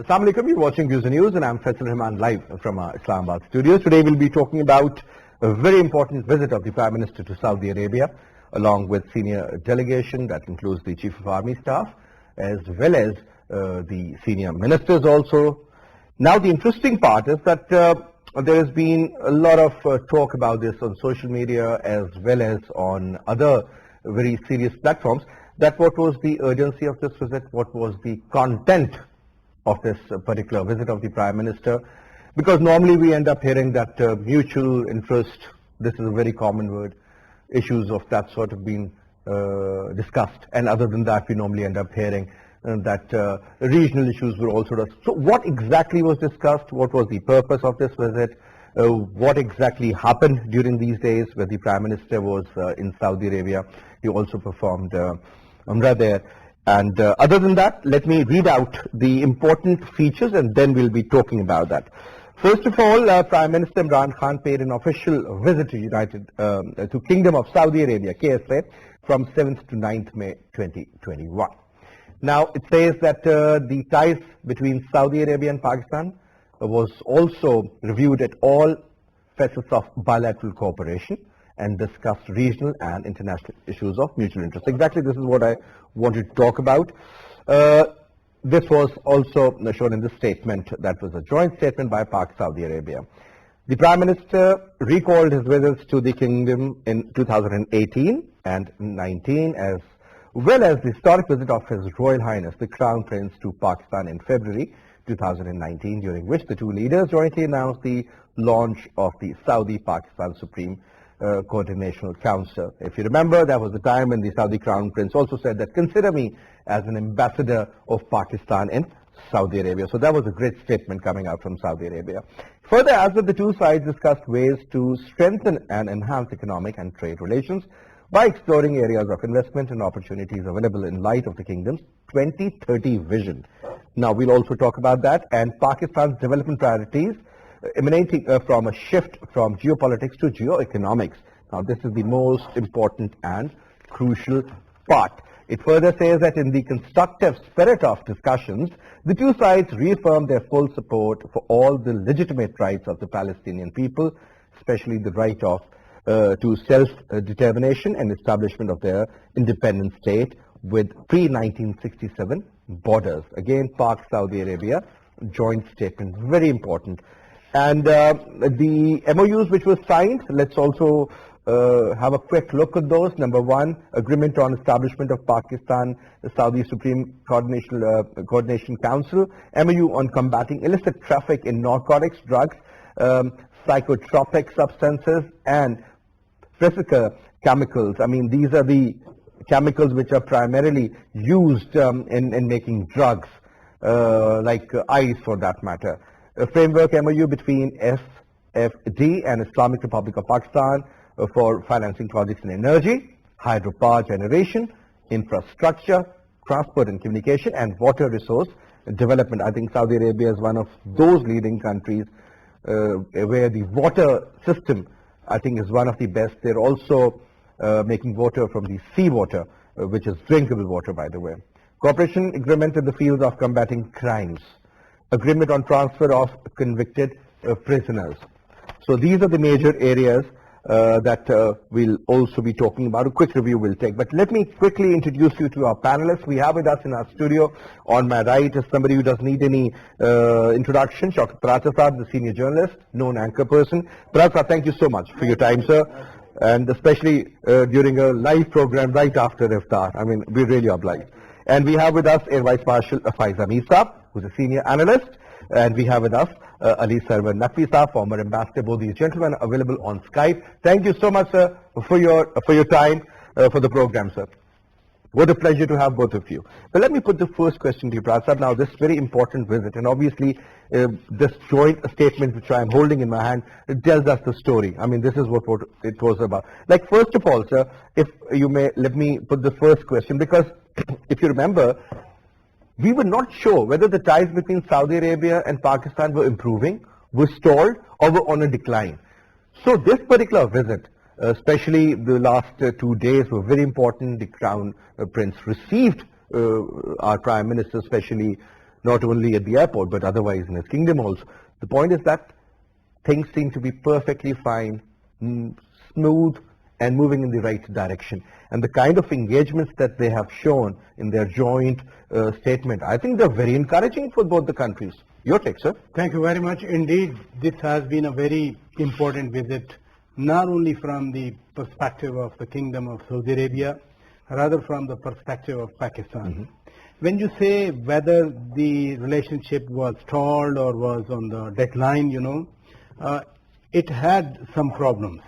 Assalamu alaikum, you're watching Views and News and I'm Faisal Rehman live from our Islamabad studios. Today we'll be talking about a very important visit of the Prime Minister to Saudi Arabia along with senior delegation that includes the Chief of Army Staff as well as the senior ministers also. Now the interesting part is that there has been a lot of talk about this on social media as well as on other very serious platforms, that what was the urgency of this visit, what was the content of this particular visit of the Prime Minister, because normally we end up hearing that mutual interest, this is a very common word, issues of that sort have been discussed, and other than that we normally end up hearing that regional issues were also discussed. So what exactly was discussed, what was the purpose of this visit, what exactly happened during these days where the Prime Minister was in Saudi Arabia. He also performed Umrah there. And other than that, let me read out the important features and then we'll be talking about that. First of all, Prime Minister Imran Khan paid an official visit to Kingdom of Saudi Arabia, KSA, from 7th to 9th May 2021. Now, it says that the ties between Saudi Arabia and Pakistan was also reviewed at all facets of bilateral cooperation and discussed regional and international issues of mutual interest. Exactly, this is what I wanted to talk about. This was also shown in the statement that was a joint statement by Saudi Arabia. The Prime Minister recalled his visits to the kingdom in 2018 and 19 as well as the historic visit of His Royal Highness the Crown Prince to Pakistan in February 2019, during which the two leaders jointly announced the launch of the Saudi-Pakistan Supreme Coordinational Council. If you remember, that was the time when the Saudi Crown Prince also said that consider me as an ambassador of Pakistan in Saudi Arabia. So that was a great statement coming out from Saudi Arabia. Further, as the two sides discussed ways to strengthen and enhance economic and trade relations by exploring areas of investment and opportunities available in light of the kingdom's 2030 vision. Now we'll also talk about that and Pakistan's development priorities emanating from a shift from geopolitics to geoeconomics. Now this is the most important and crucial part. It further says that in the constructive spirit of discussions, the two sides reaffirmed their full support for all the legitimate rights of the Palestinian people, especially the right of to self-determination and establishment of their independent state with pre-1967 borders. Again, Saudi Arabia, joint statement, very important. And the MOUs which were signed, let's also have a quick look at those. Number one, agreement on establishment of Pakistan, the Saudi Supreme Coordination Council, MOU on combating illicit traffic in narcotics, drugs, psychotropic substances, and physical chemicals. I mean, these are the chemicals which are primarily used in making drugs, like ice for that matter. A framework MOU between SFD and Islamic Republic of Pakistan for financing projects in energy, hydropower generation, infrastructure, transport and communication, and water resource development. I think Saudi Arabia is one of those leading countries where the water system, I think, is one of the best. They're also making water from the seawater, which is drinkable water, by the way. Cooperation agreement in the field of combating crimes. Agreement on transfer of convicted prisoners. So these are the major areas that we'll also be talking about. A quick review we'll take. But let me quickly introduce you to our panelists. We have with us in our studio, on my right is somebody who doesn't need any introduction, Dr. Parasa Saab, the senior journalist, known anchor person. Parasa, thank you so much for your time, sir. And especially during a live program right after Iftar. I mean, we really obliged. And we have with us Air Vice Marshal Faisal Saab, who's a senior analyst. And we have with us Ali Sarwar Naqvi Saab, former ambassador. Both these gentlemen are available on Skype. Thank you so much, sir, for your time for the program, sir. What a pleasure to have both of you. But let me put the first question to you, Prasad. Now, this very important visit, and obviously this joint statement which I am holding in my hand, it tells us the story. I mean, this is what it was about. Like, first of all, sir, if you may, let me put the first question, because if you remember, we were not sure whether the ties between Saudi Arabia and Pakistan were improving, were stalled, or were on a decline. So this particular visit, especially the last 2 days, were very important. The Crown Prince received our Prime Minister, especially not only at the airport but otherwise in his kingdom also. The point is that things seem to be perfectly fine, smooth, and moving in the right direction. And the kind of engagements that they have shown in their joint statement, I think they're very encouraging for both the countries. Your take, sir? Thank you very much. Indeed, this has been a very important visit, not only from the perspective of the Kingdom of Saudi Arabia, rather from the perspective of Pakistan. When you say whether the relationship was stalled or was on the decline, it had some problems.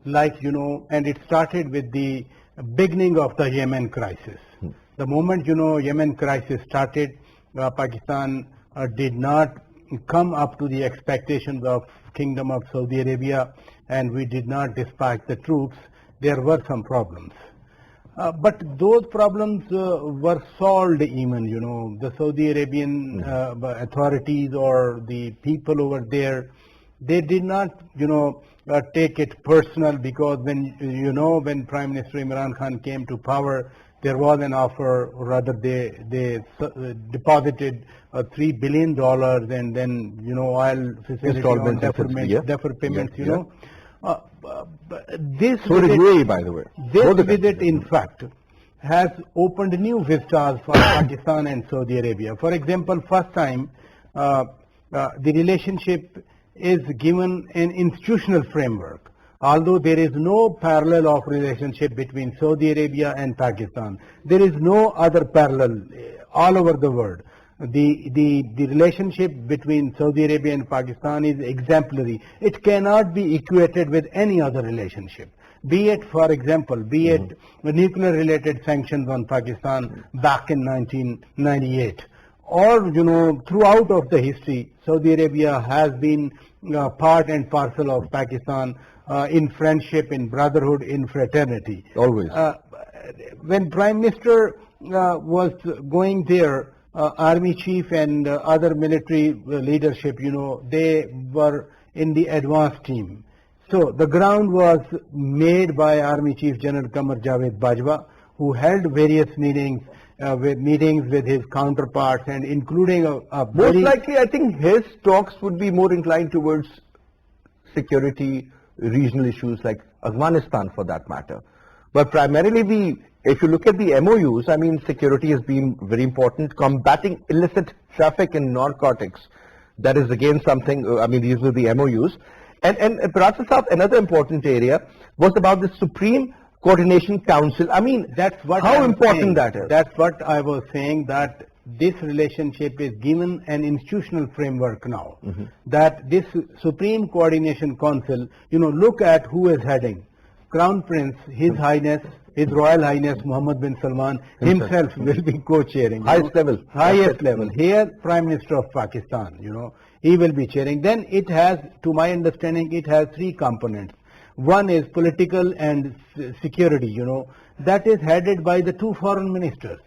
And it started with the beginning of the Yemen crisis. The moment, Yemen crisis started, Pakistan did not come up to the expectations of Kingdom of Saudi Arabia, and we did not dispatch the troops. There were some problems. But those problems were solved even, the Saudi Arabian authorities or the people over there, they did not, take it personal, because when Prime Minister Imran Khan came to power, there was an offer, or rather they deposited $3 billion and then, oil facility on deferred payments, This so did we, by the way. This visit, in fact, has opened new vistas for Pakistan and Saudi Arabia. For example, first time the relationship is given an institutional framework. Although there is no parallel of relationship between Saudi Arabia and Pakistan, there is no other parallel all over the world. The relationship between Saudi Arabia and Pakistan is exemplary. It cannot be equated with any other relationship. Be it, for example, nuclear related sanctions on Pakistan back in 1998. Or, throughout of the history, Saudi Arabia has been part and parcel of Pakistan in friendship, in brotherhood, in fraternity. Always. When Prime Minister was going there, Army Chief and other military leadership, they were in the advance team. So the ground was made by Army Chief General Qamar Javed Bajwa, who held various meetings with his counterparts, and including most likely, I think his talks would be more inclined towards security, regional issues like Afghanistan for that matter. But primarily, if you look at the MOUs, I mean, security has been very important. Combating illicit traffic in narcotics, that is again something, these were the MOUs. And perhaps another important area was about the Supreme Coordination Council. That's what how important that is. That's what I was saying, that this relationship is given an institutional framework now. That this Supreme Coordination Council, look at who is heading. Crown Prince, His Highness, His Royal Highness Mohammed bin Salman himself will be co-chairing. Highest level. Here, Prime Minister of Pakistan, he will be chairing. Then it has, to my understanding, it has three components. One is political and security, that is headed by the two foreign ministers.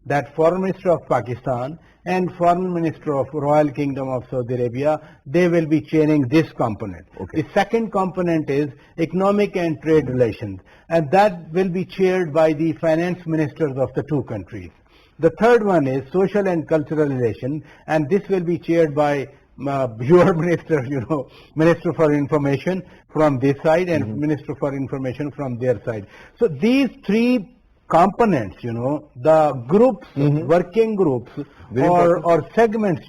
That Foreign Minister of Pakistan and Foreign Minister of Royal Kingdom of Saudi Arabia, they will be chairing this component. Okay. The second component is economic and trade relations, and that will be chaired by the finance ministers of the two countries. The third one is social and cultural relations, and this will be chaired by your minister, Minister for Information from this side and Minister for Information from their side. So these three components, the groups, working groups or segments,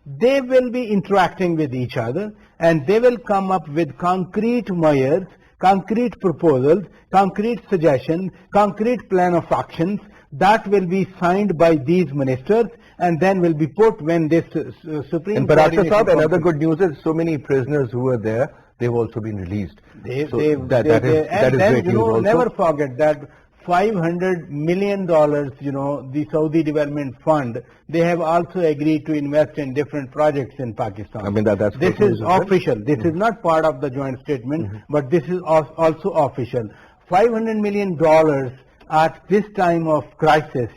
they will be interacting with each other, and they will come up with concrete measures, concrete proposals, concrete suggestions, concrete plan of actions that will be signed by these ministers, and then will be put when this Supreme And perhaps another good news is so many prisoners who were there, they've also been released. That is great news also. Never forget that $500 million, the Saudi Development Fund, they have also agreed to invest in different projects in Pakistan. This is official. This is not part of the joint statement, but this is also official. $500 million at this time of crisis,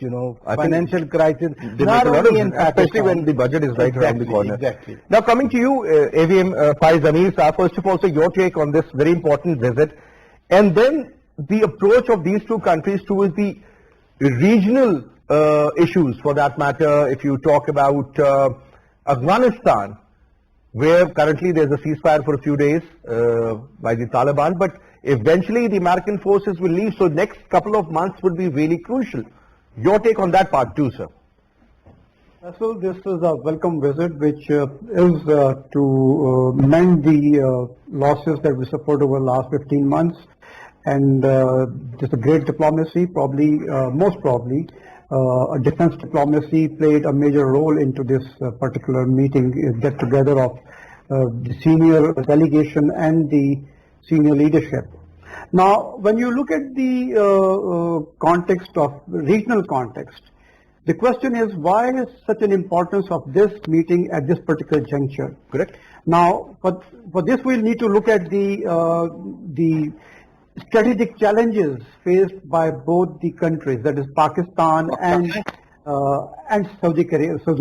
financial crisis, not only in Pakistan, especially when the budget is right around the corner. Exactly. Now coming to you, AVM Faisal, first of all, so your take on this very important visit, and then the approach of these two countries towards the regional issues. For that matter, if you talk about Afghanistan, where currently there's a ceasefire for a few days by the Taliban, but eventually the American forces will leave, so next couple of months would be really crucial. Your take on that part too, sir? So this is a welcome visit, which is to mend the losses that we suffered over the last 15 months. And there's a great diplomacy, most probably, defense diplomacy played a major role into this particular meeting, get together of the senior delegation and the senior leadership. Now, when you look at the context of regional context, the question is, why is such an importance of this meeting at this particular juncture? Correct. Now, for this we'll need to look at the strategic challenges faced by both the countries, that is Pakistan and Saudi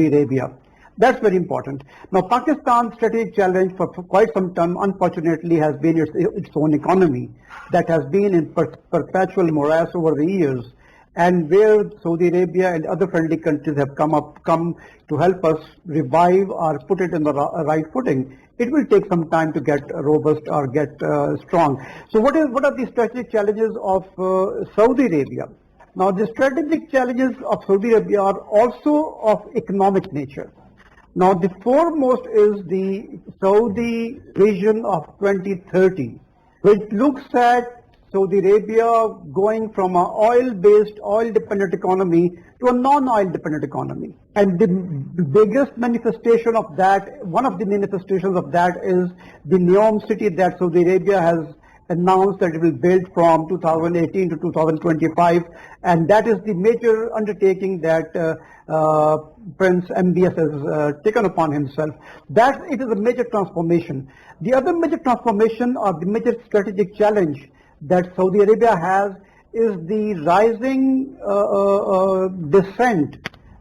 Arabia. That's very important. Now, Pakistan's strategic challenge for quite some time, unfortunately, has been its own economy that has been in perpetual morass over the years, and where Saudi Arabia and other friendly countries have come to help us revive or put it in the right footing. It will take some time to get robust or get strong. So what are the strategic challenges of Saudi Arabia? Now, the strategic challenges of Saudi Arabia are also of economic nature. Now, the foremost is the Saudi Vision of 2030, which looks at Saudi Arabia going from an oil-based, oil-dependent economy to a non-oil dependent economy. And the biggest manifestation of that, one of the manifestations of that, is the Neom city that Saudi Arabia has announced that it will build from 2018 to 2025, and that is the major undertaking that Prince MBS has taken upon himself. That it is a major transformation. The other major transformation, or the major strategic challenge that Saudi Arabia has, is the rising dissent.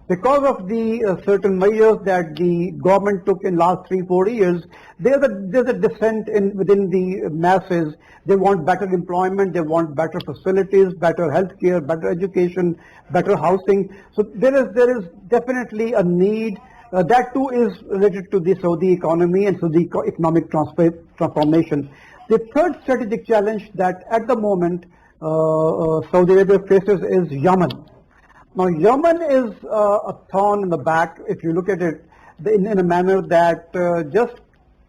Because of the certain measures that the government took in last 3-4 years, there's a dissent within the masses. They want better employment, they want better facilities, better healthcare, better education, better housing. So there is definitely a need. That too is related to the Saudi economy and Saudi economic transformation. The third strategic challenge that at the moment Saudi Arabia faces is Yemen. Now, Yemen is a thorn in the back, if you look at it in a manner that just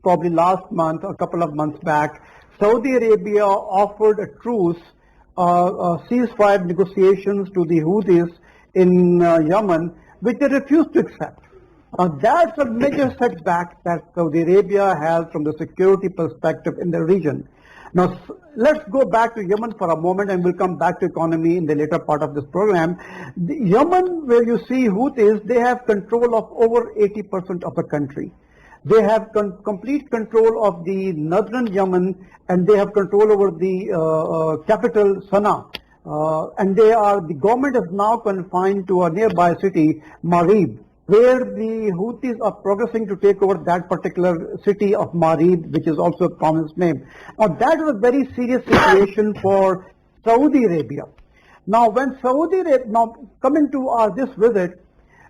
probably last month, a couple of months back, Saudi Arabia offered a truce, ceasefire negotiations to the Houthis in Yemen, which they refused to accept. That's a major setback that Saudi Arabia has from the security perspective in the region. Now, let's go back to Yemen for a moment, and we'll come back to economy in the later part of this program. Yemen, where you see Houthis, they have control of over 80% of the country. They have complete control of the northern Yemen, and they have control over the capital, Sana'a. And the government is now confined to a nearby city, Marib, where the Houthis are progressing to take over that particular city of Marib, which is also a province name. Now, that is a very serious situation for Saudi Arabia. Now, coming to this visit,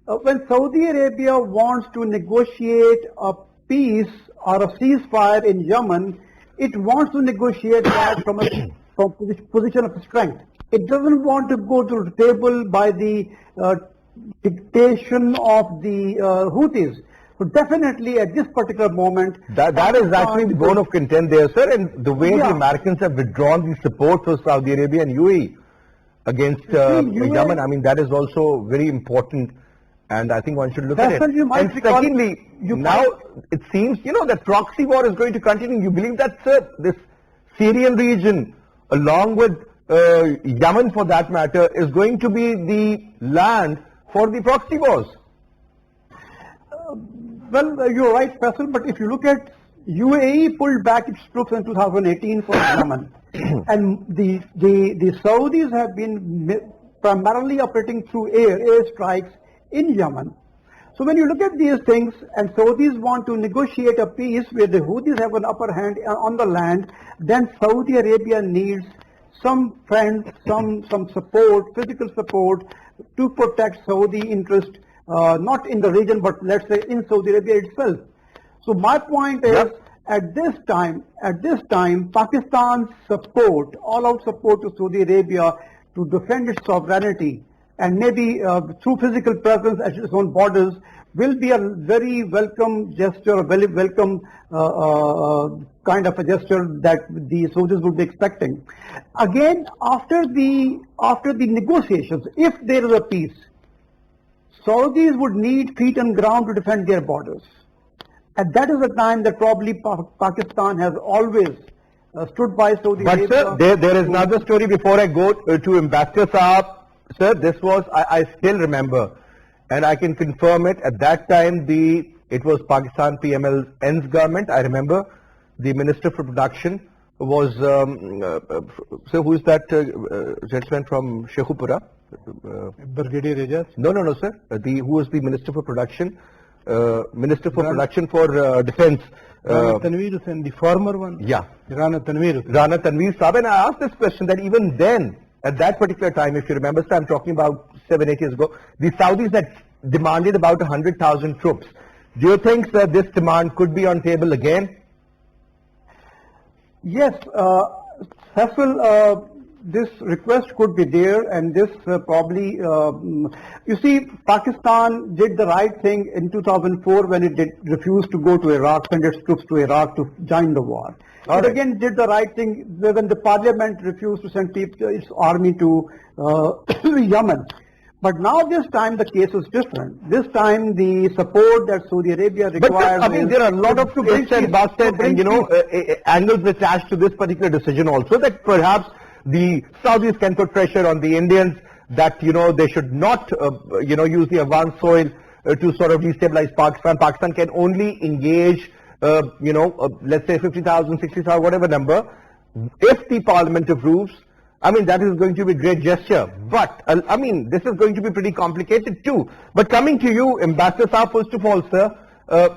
when Saudi Arabia wants to negotiate a peace or a ceasefire in Yemen, it wants to negotiate that from a position of strength. It doesn't want to go to the table by the dictation of the Houthis. So definitely at this particular moment... That is actually the bone of contention there, sir, and the way the Americans have withdrawn the support for Saudi Arabia and UAE against Yemen, I mean, that is also very important, and I think one should look at it. And secondly, now it seems, that proxy war is going to continue. You believe that, sir, this Syrian region, along with Yemen for that matter, is going to be the land for the proxy wars? Well, you're right, Faisal, but if you look at UAE pulled back its troops in 2018 for Yemen, and the Saudis have been primarily operating through air strikes in Yemen. So when you look at these things, and Saudis want to negotiate a peace where the Houthis have an upper hand on the land, then Saudi Arabia needs some friends, some support, physical support, to protect Saudi interest, not in the region, but let's say in Saudi Arabia itself. So my point is, Yep. at this time, Pakistan's support, all-out support to Saudi Arabia to defend its sovereignty and maybe through physical presence at its own borders will be a very welcome gesture, a very welcome kind of a gesture that the Saudis would be expecting. Again, after the negotiations, if there is a peace, Saudis would need feet on ground to defend their borders. And that is the time that probably Pakistan has always stood by Saudi But Arabia. sir, there is another story before I go to Ambassador Saab. Sir, this was, I still remember, and I can confirm it, at that time it was Pakistan PMLN's government. I remember the Minister for Production was, so who is that gentleman from Sheikhupura? Brigadier Rejaz. No, sir. Who was the Minister for Production? Minister for Production for Defense. Rana Tanveer Hussain, the former one. Yeah. Rana Tanveer Hussain. Rana Tanveer Saab, and I asked this question that even then, at that particular time, if you remember, sir, I'm talking about 7-8 years ago, the Saudis had demanded about 100,000 troops. Do you think, sir, this demand could be on table again? Yes, Faisal, this request could be there, and this probably, you see, Pakistan did the right thing in 2004 when it refused to go to Iraq, send its troops to Iraq to join the war. It again did the right thing when the parliament refused to send its army to Yemen. But now this time the case is different. This time the support that Saudi Arabia requires. But I mean, there are a lot of ifs and buts and angles attached to this particular decision also, that perhaps the Saudis can put pressure on the Indians that they should not use the Afghan soil to sort of destabilize Pakistan. Pakistan can only engage let's say 50,000, 60,000, whatever number, if the parliament approves. I mean, that is going to be a great gesture. But, I mean, this is going to be pretty complicated too. But coming to you, Ambassador Saab, first of all, sir,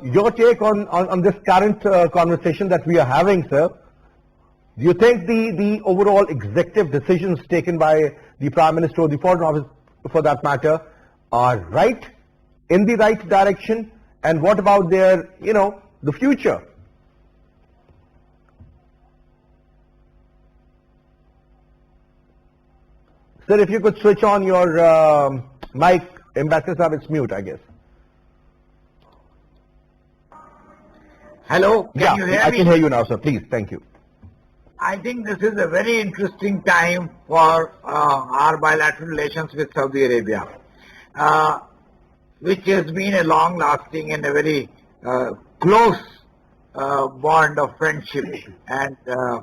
your take on this current conversation that we are having, sir. Do you think the overall executive decisions taken by the Prime Minister or the Foreign Office, for that matter, are right, in the right direction? And what about their, the future? Sir, if you could switch on your mic, Ambassador Saab, it's mute, I guess. Hello, can you hear me? I can hear you now, sir. Please, thank you. I think this is a very interesting time for our bilateral relations with Saudi Arabia, which has been a long-lasting and a very close bond of friendship and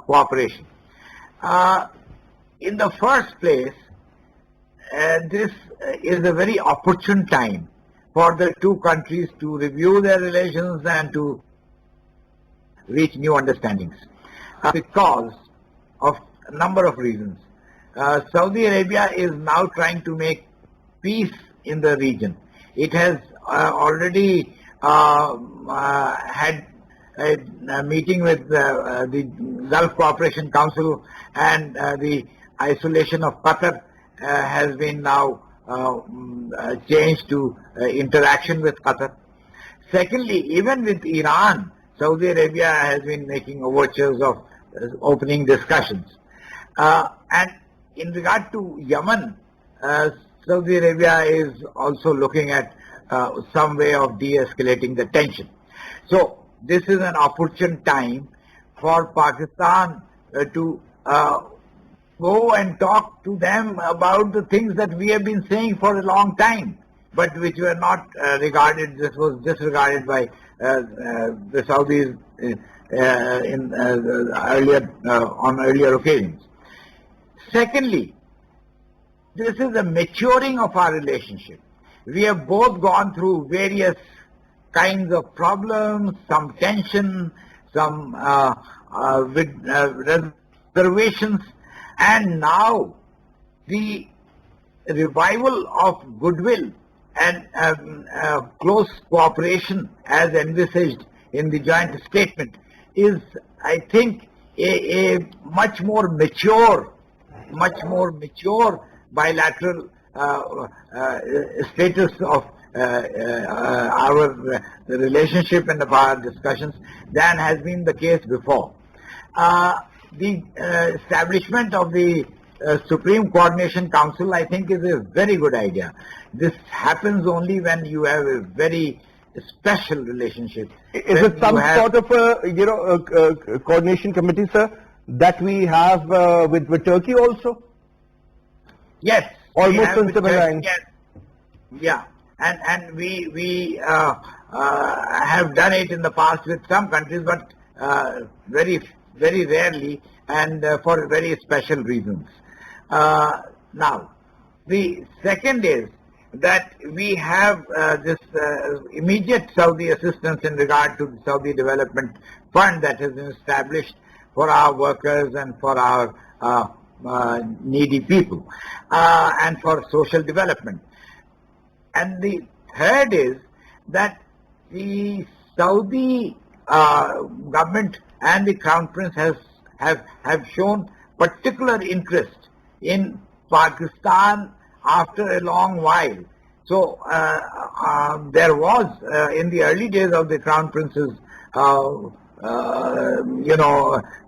cooperation. In the first place, this is a very opportune time for the two countries to review their relations and to reach new understandings. Because of a number of reasons. Saudi Arabia is now trying to make peace in the region. It has already had a meeting with the Gulf Cooperation Council, and the isolation of Qatar has been now changed to interaction with Qatar. Secondly, even with Iran, Saudi Arabia has been making overtures of opening discussions. And in regard to Yemen, Saudi Arabia is also looking at some way of de-escalating the tension. So this is an opportune time for Pakistan to go and talk to them about the things that we have been saying for a long time, but which were not regarded. This was disregarded by the Saudis on earlier occasions. Secondly, this is a maturing of our relationship. We have both gone through various kinds of problems, some tension, some reservations, and now the revival of goodwill and close cooperation as envisaged in the joint statement is, I think, a much more mature bilateral status of our relationship and of our discussions than has been the case before. The establishment of the Supreme Coordination Council, I think, is a very good idea. This happens only when you have a very special relationship. Is it some sort of a coordination committee, sir, that we have with Turkey also? Yes. Almost on similar lines. Yes. Yeah. And we have done it in the past with some countries, but very rarely and for very special reasons. Now, the second is that we have this immediate Saudi assistance in regard to the Saudi Development Fund that has been established for our workers and for our needy people and for social development. And the third is that the Saudi government and the Crown Prince have shown particular interest in Pakistan after a long while. So there was in the early days of the Crown Prince's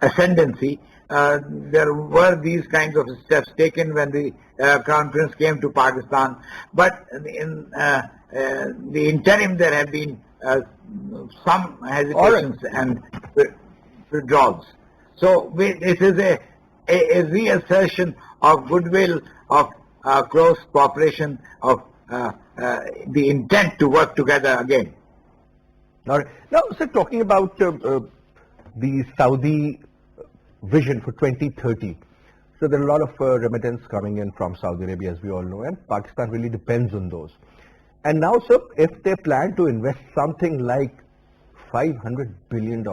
ascendancy, there were these kinds of steps taken when the Crown Prince came to Pakistan, but in the interim there have been some hesitations and withdrawals. So this is a reassertion of goodwill, of close cooperation, of the intent to work together again. All right. Now, sir, talking about the Saudi vision for 2030. So there are a lot of remittance coming in from Saudi Arabia, as we all know, and Pakistan really depends on those. And now, sir, if they plan to invest something like $500 billion,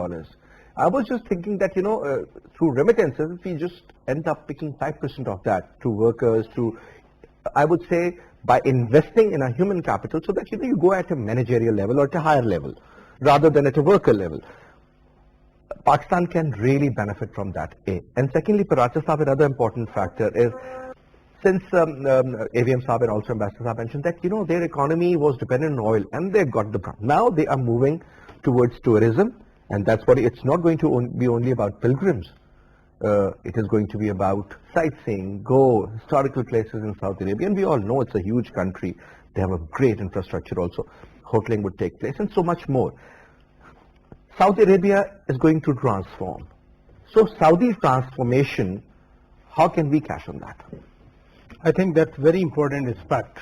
I was just thinking that, through remittances, if we just end up picking 5% of that to workers, I would say, by investing in a human capital so that, you go at a managerial level or at a higher level rather than at a worker level. Pakistan can really benefit from that, A. And secondly, Paracha Saab, another important factor is, since AVM Saab and also Ambassador Saab mentioned that, their economy was dependent on oil and they got the brand. Now they are moving towards tourism, and that's what it's not going to be only about pilgrims. It is going to be about sightseeing, historical places in Saudi Arabia, and we all know it's a huge country. They have a great infrastructure also. Hoteling would take place and so much more. Saudi Arabia is going to transform. So Saudi's transformation, how can we cash on that? I think that's very important aspect.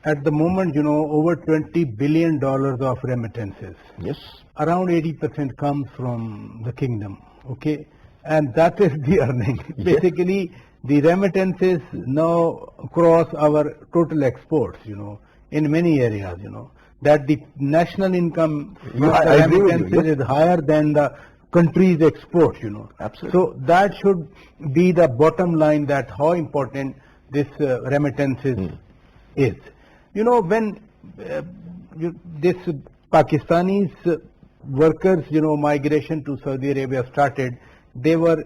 At the moment, over $20 billion of remittances. Yes. Around 80% comes from the kingdom, okay? And that is the earning. Yes. Basically, the remittances now cross our total exports, in many areas, that the national income from the remittances is higher than the country's export, Absolutely. So that should be the bottom line, that how important this remittances is. When this Pakistanis workers, migration to Saudi Arabia started, they were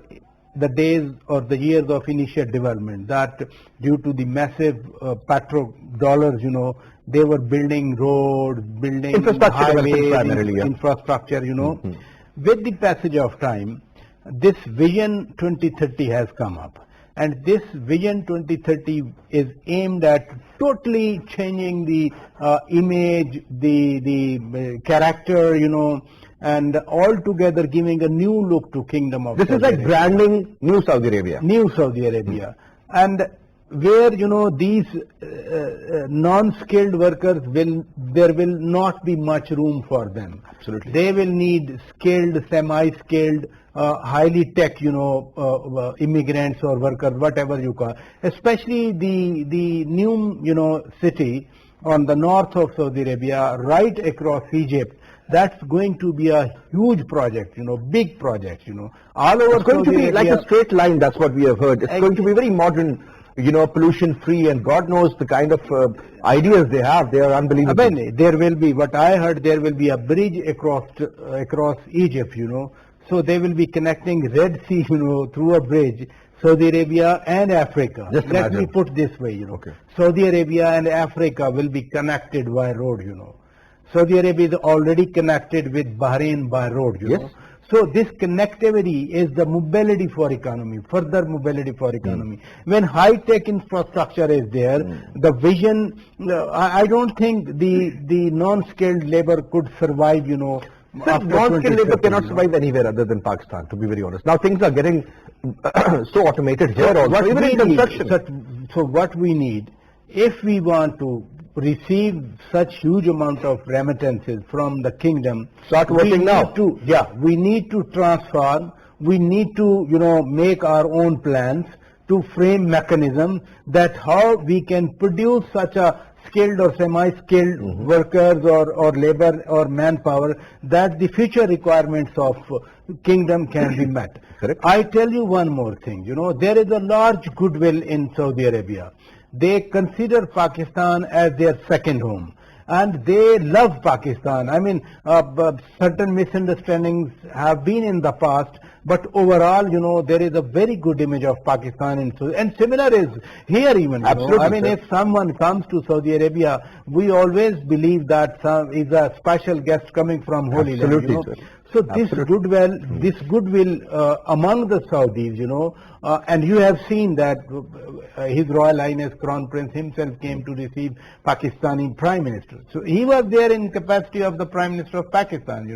the days or the years of initial development, that due to the massive petrodollars, they were building roads, building highways, infrastructure, With the passage of time, this Vision 2030 has come up. And this Vision 2030 is aimed at totally changing the image, the character, and altogether giving a new look to Kingdom of Saudi Arabia. This is like branding New Saudi Arabia. New Saudi Arabia. And where, these non-skilled workers there will not be much room for them. Absolutely. They will need skilled, semi-skilled, highly tech, immigrants or workers, whatever you call. Especially the new, city on the north of Saudi Arabia, right across Egypt. That's going to be a huge project, big project, all over. It's going to be like a straight line. That's what we have heard. It's going to be very modern, pollution-free, and God knows the kind of ideas they have. They are unbelievable. There will be, what I heard, there will be a bridge across Egypt, So they will be connecting Red Sea, through a bridge, Saudi Arabia and Africa. Just Let me imagine. put this way, Okay. Saudi Arabia and Africa will be connected by road, Saudi Arabia is already connected with Bahrain by road, Yes. So this connectivity is the mobility for economy, further mobility for economy. When high-tech infrastructure is there, the vision, I don't think the non-skilled labor could survive, Sir, after non-skilled labor 2030, cannot survive anywhere other than Pakistan, to be very honest. Now things are getting so automated here also, What even we in need, construction. so what we need, if we want to receive such huge amount of remittances from the kingdom, Start we working need now. we need to transform, we need to, make our own plans to frame mechanism that how we can produce such a skilled or semi-skilled workers or labor or manpower that the future requirements of kingdom can be met. Correct. I tell you one more thing, there is a large goodwill in Saudi Arabia. They consider Pakistan as their second home. And they love Pakistan. I mean, certain misunderstandings have been in the past, but overall, there is a very good image of Pakistan. And similar is here even. Absolutely, I mean, sir. if someone comes to Saudi Arabia, we always believe that some is a special guest coming from Holy Land. Absolutely, sir. So this goodwill among the Saudis, and you have seen that His Royal Highness Crown Prince himself came to receive Pakistani Prime Minister. So he was there in capacity of the Prime Minister of Pakistan.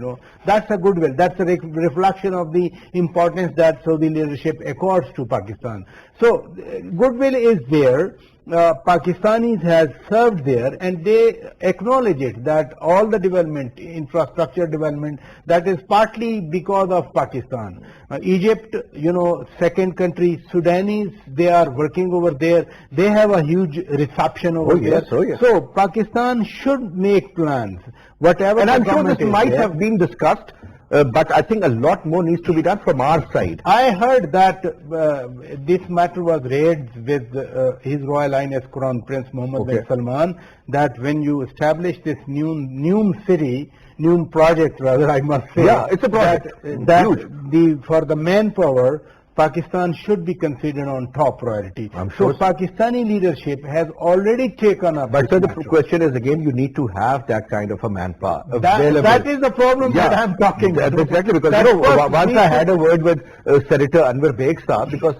That's a goodwill. That's a reflection of the importance that Saudi leadership accords to Pakistan. So goodwill is there. Pakistanis has served there, and they acknowledge it that all the development, infrastructure development, that is partly because of Pakistan. Egypt, second country, Sudanese, they are working over there. They have a huge reception over there. Oh, yes. So Pakistan should make plans, whatever. And the I'm sure government this is might there. have been discussed, but I think a lot more needs to be done from our side. I heard that this matter was raised with His Royal Highness Crown Prince Mohammed bin Okay. Salman, that when you establish this new project rather, I must say. Yeah, it's a project. That Huge. for the manpower, Pakistan should be considered on top priority. I'm sure. So Pakistani leadership has already taken up. But this sir, the matter. question is again, you need to have that kind of a manpower That available. is the problem that I'm talking about. Exactly, because That first once we I should- had a word with Senator Anwar Beg Saab, because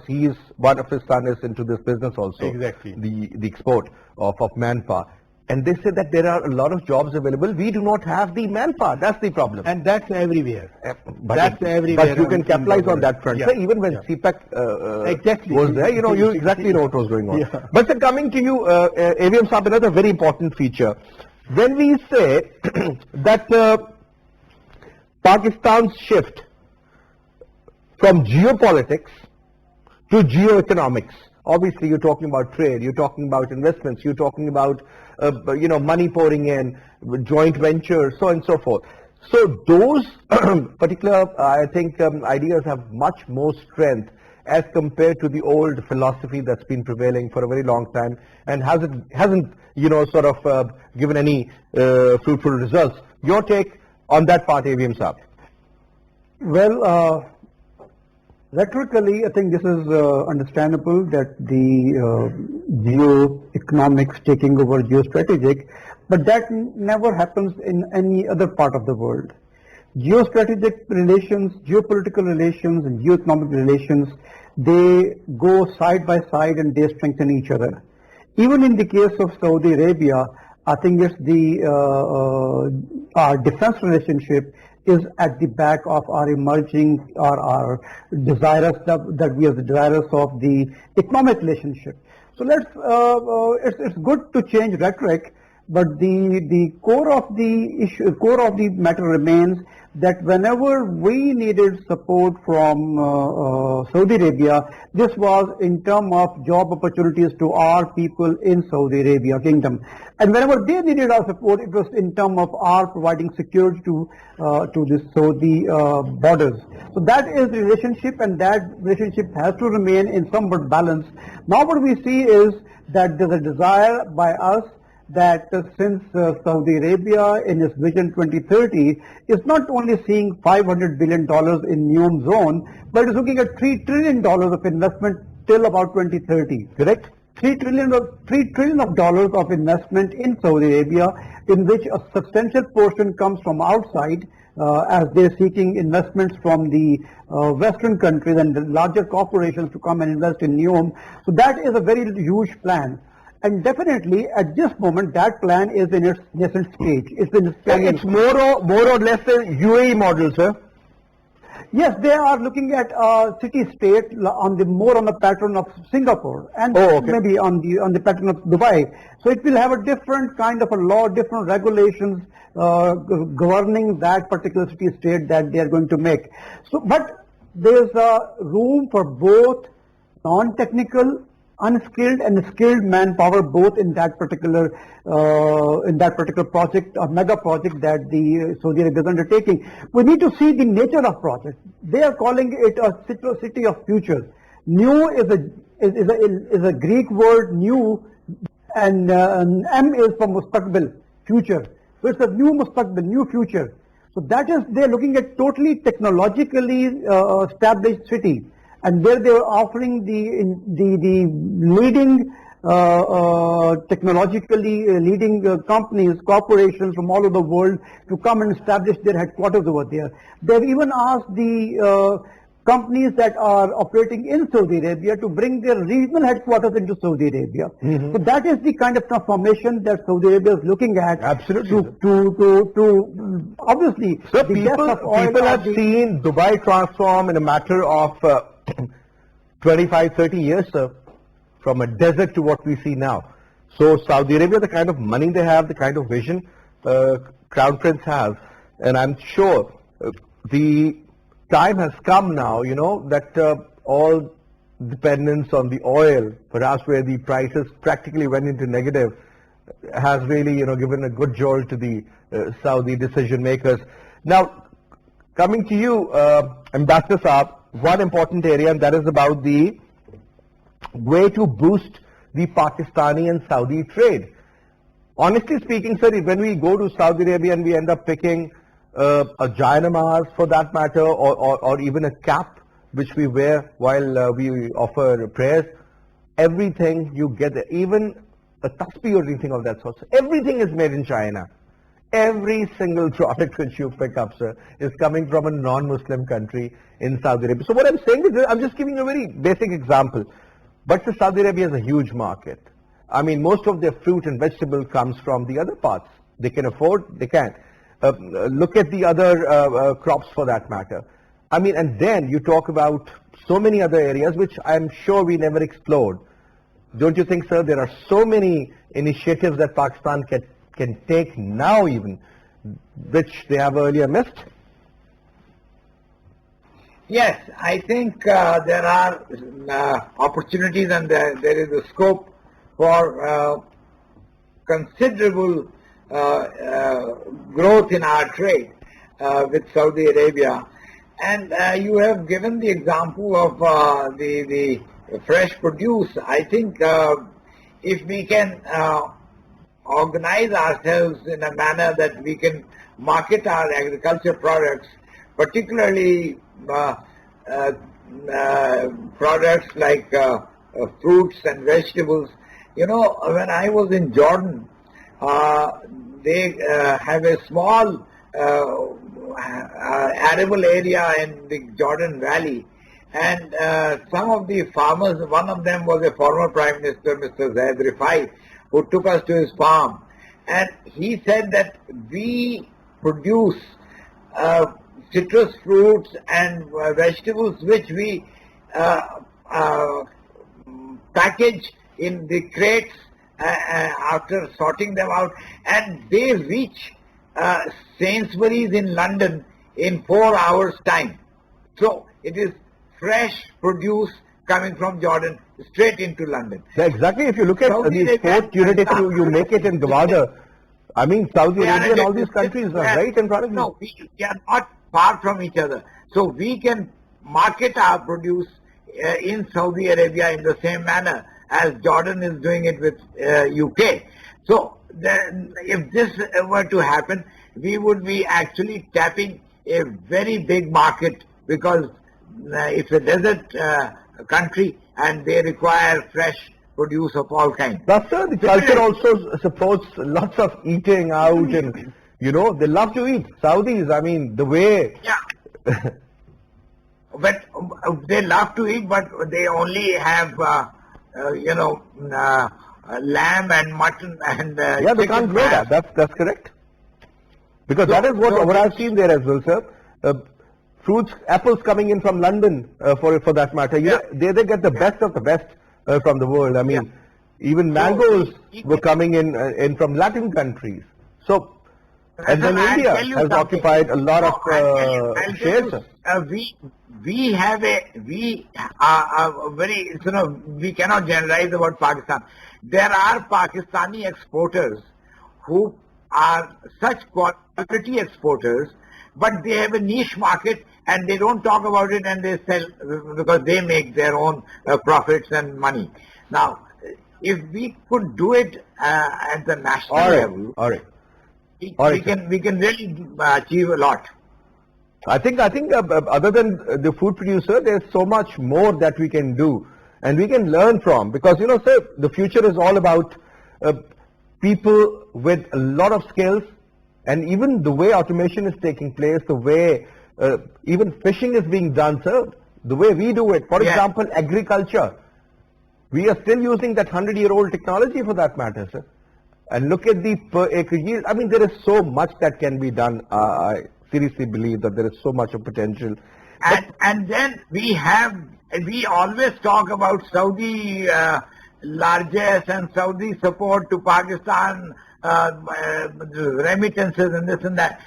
one of his son is into this business also. Exactly. The export of manpower. And they said that there are a lot of jobs available. We do not have the manpower. That's the problem. And that's everywhere. But That's everywhere But you can in the capitalize on world. that front. Yeah. Sir, even when Yeah. CPEC Exactly. was there, you exactly know what was going on. Yeah. But sir, coming to you, AVM Saab, another very important feature. When we say that Pakistan's shift from geopolitics to geoeconomics, obviously you're talking about trade, you're talking about investments, you're talking about money pouring in, joint ventures, so on and so forth. So those particular, I think, ideas have much more strength as compared to the old philosophy that's been prevailing for a very long time and hasn't sort of given any fruitful results. Your take on that part, AVM Saab? Well, rhetorically, I think this is understandable that the geoeconomics taking over geostrategic, but that never happens in any other part of the world. Geostrategic relations, geopolitical relations, and geoeconomic relations, they go side by side and they strengthen each other. Even in the case of Saudi Arabia, I think it's our defense relationship is at the back of our emerging or our desirous that we are desirous of the economic relationship. So it's good to change rhetoric, but the core of the matter remains that whenever we needed support from Saudi Arabia, this was in terms of job opportunities to our people in Saudi Arabia kingdom. And whenever they needed our support, it was in terms of our providing security to the Saudi borders. So that is the relationship, and that relationship has to remain in somewhat balance. Now what we see is that there's a desire by us that since Saudi Arabia in its Vision 2030 is not only seeing $500 billion in NEOM zone, but is looking at $3 trillion of investment till about 2030. Correct? $3 trillion of dollars of investment in Saudi Arabia, in which a substantial portion comes from outside, as they're seeking investments from the Western countries and the larger corporations to come and invest in NEOM. So that is a very huge plan. And definitely, at this moment, that plan is in its nascent stage. It's more or less a UAE model, sir. Yes, they are looking at city-state more on the pattern of Singapore and maybe on the pattern of Dubai. So it will have a different kind of a law, different regulations governing that particular city-state that they are going to make. So, but there is room for both non-technical, unskilled and skilled manpower, both in that particular project, a mega project that the Saudi Arabia is undertaking. We need to see the nature of project. They are calling it a city of future. New is a Greek word, new, and M is for mustaqbil, future. So it's a new mustaqbil, new future. So that is, they're looking at totally technologically established city. And where they are offering the leading technologically leading companies, corporations from all over the world to come and establish their headquarters over there. They've even asked the companies that are operating in Saudi Arabia to bring their regional headquarters into Saudi Arabia. So that is the kind of transformation that Saudi Arabia is looking at. Absolutely. To obviously, so people have seen Dubai transform in a matter of 25, 30 years, sir, from a desert to what we see now. So Saudi Arabia, the kind of money they have, the kind of vision Crown Prince has, and I'm sure the time has come now, you know, that all dependence on the oil, perhaps where the prices practically went into negative, has really, you know, given a good jolt to the Saudi decision makers. Now, coming to you, Ambassador Saab, one important area, and that is about the way to boost the Pakistani and Saudi trade. Honestly speaking, sir, when we go to Saudi Arabia and we end up picking a Jayanamaz for that matter, or even a cap which we wear while we offer prayers, everything you get there, even a tasbih or anything of that sort, everything is made in China. Every single product which you pick up, sir, is coming from a non-Muslim country in Saudi Arabia. So what I'm saying is, I'm just giving a very basic example. But Saudi Arabia is a huge market. I mean, most of their fruit and vegetable comes from the other parts. They can afford, they can. Look at the other crops for that matter. I mean, and then you talk about so many other areas which I'm sure we never explored. Don't you think, sir, there are so many initiatives that Pakistan can take now even, which they have earlier missed? Yes, I think there are opportunities and there is a scope for considerable growth in our trade with Saudi Arabia. And you have given the example of the fresh produce. I think if we can organize ourselves in a manner that we can market our agriculture products, particularly products like fruits and vegetables. You know, when I was in Jordan, they have a small arable area in the Jordan Valley, and some of the farmers, one of them was a former Prime Minister, Mr. Zaid Rifai, who took us to his farm, and he said that we produce citrus fruits and vegetables which we package in the crates after sorting them out, and they reach Sainsbury's in London in 4 hours time. So it is fresh produce coming from Jordan straight into London. Yeah, exactly. If you look at the fourth unit, if you make it in Gwadar, I mean, Saudi Arabia and all these countries are right in front of you. No, we are not far from each other. So we can market our produce in Saudi Arabia in the same manner as Jordan is doing it with UK. So if this were to happen, we would be actually tapping a very big market, because it's a desert country and they require fresh produce of all kinds. But sir, the culture also supports lots of eating out, and you know, they love to eat. Saudis, I mean, the way... Yeah. But they love to eat, but they only have, lamb and mutton and yeah, they can't grow that. That's correct. Because that is what I've seen there as well, sir. Fruits, apples coming in from London, for that matter. You know, they get the best of the best from the world. I mean, even mangoes were coming in from Latin countries. So, and then India has occupied a lot of shares. We are very, we cannot generalize about Pakistan. There are Pakistani exporters who are such quality exporters, but they have a niche market and they don't talk about it, and they sell because they make their own profits and money. Now, if we could do it at the national level, we can really achieve a lot. I think other than the food producer, there's so much more that we can do and we can learn from, because you know, sir, the future is all about people with a lot of skills, and even the way automation is taking place, the way even fishing is being done, sir, the way we do it. For example, agriculture. We are still using that 100-year-old technology for that matter, sir. And look at the per acre yield. I mean, there is so much that can be done. I seriously believe that there is so much of potential. And then we always talk about Saudi largesse and Saudi support to Pakistan, remittances and this and that.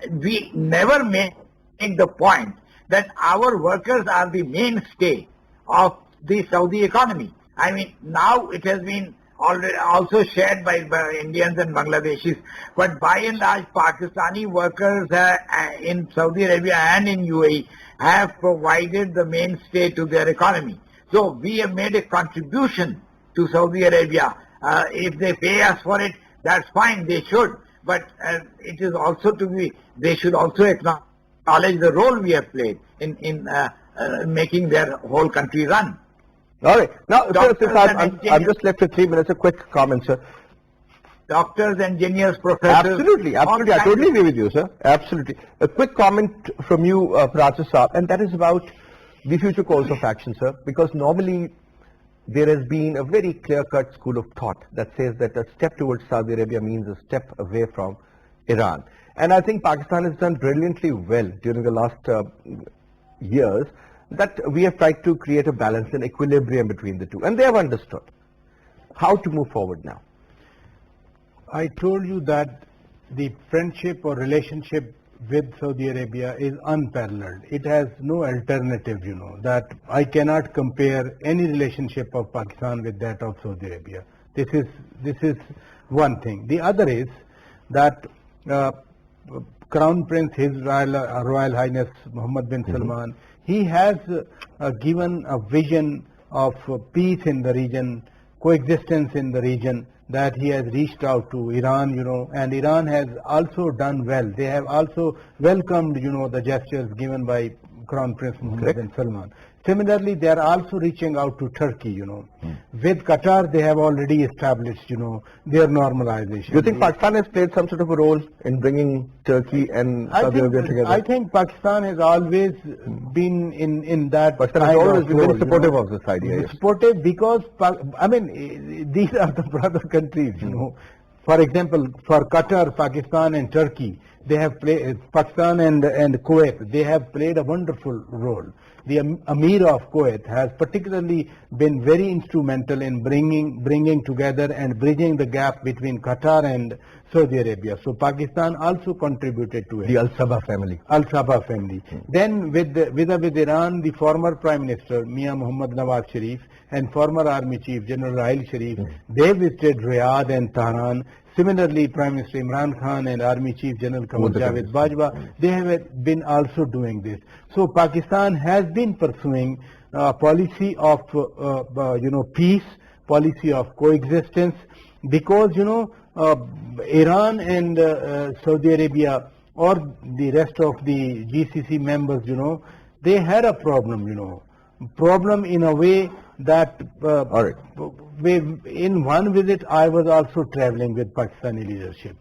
We never make the point that our workers are the mainstay of the Saudi economy. I mean, now it has been already also shared by Indians and Bangladeshis, but by and large Pakistani workers in Saudi Arabia and in UAE have provided the mainstay to their economy. So we have made a contribution to Saudi Arabia. If they pay us for it, that's fine, they should, but it is also they should also acknowledge the role we have played in making their whole country run. All right. Now, sir, since I'm just left with 3 minutes, a quick comment, sir. Doctors, engineers, professors. Absolutely. I totally agree with you, sir. Absolutely. A quick comment from you, Pracha Saab, and that is about the future course of action, sir. Because normally there has been a very clear-cut school of thought that says that a step towards Saudi Arabia means a step away from Iran. And I think Pakistan has done brilliantly well during the last years, that we have tried to create a balance and equilibrium between the two, and they have understood how to move forward now. I told you that the friendship or relationship with Saudi Arabia is unparalleled. It has no alternative, you know, that I cannot compare any relationship of Pakistan with that of Saudi Arabia. This is one thing. The other is that Crown Prince, His Royal Highness Mohammed bin Salman, he has given a vision of peace in the region, coexistence in the region, that he has reached out to Iran, you know, and Iran has also done well. They have also welcomed, you know, the gestures given by Crown Prince Mohammed bin Salman. Similarly, they are also reaching out to Turkey, you know. With Qatar, they have already established, you know, their normalization. Do you think Pakistan has played some sort of a role in bringing Turkey and Saudi Arabia together? I think Pakistan has always been in that. Pakistan has always been very supportive of this idea. Yes. Supportive because, I mean, these are the brother countries, you know. For example, for Qatar, Pakistan and Turkey, they have played, Pakistan and Kuwait, they have played a wonderful role. The Amir of Kuwait has particularly been very instrumental in bringing together and bridging the gap between Qatar and Saudi Arabia. So Pakistan also contributed to it. The Al Sabah family. Al Sabah family. Then with Iran, the former Prime Minister Mia Mohammad Nawaz Sharif and former Army Chief General Rahil Sharif, they visited Riyadh and Tehran. Similarly, Prime Minister Imran Khan and Army Chief General Qamar Javed Bajwa, they have been also doing this. So Pakistan has been pursuing a policy of peace, policy of coexistence, because Iran and Saudi Arabia or the rest of the GCC members, they had a problem, problem in a way that All right. in one visit I was also traveling with Pakistani leadership.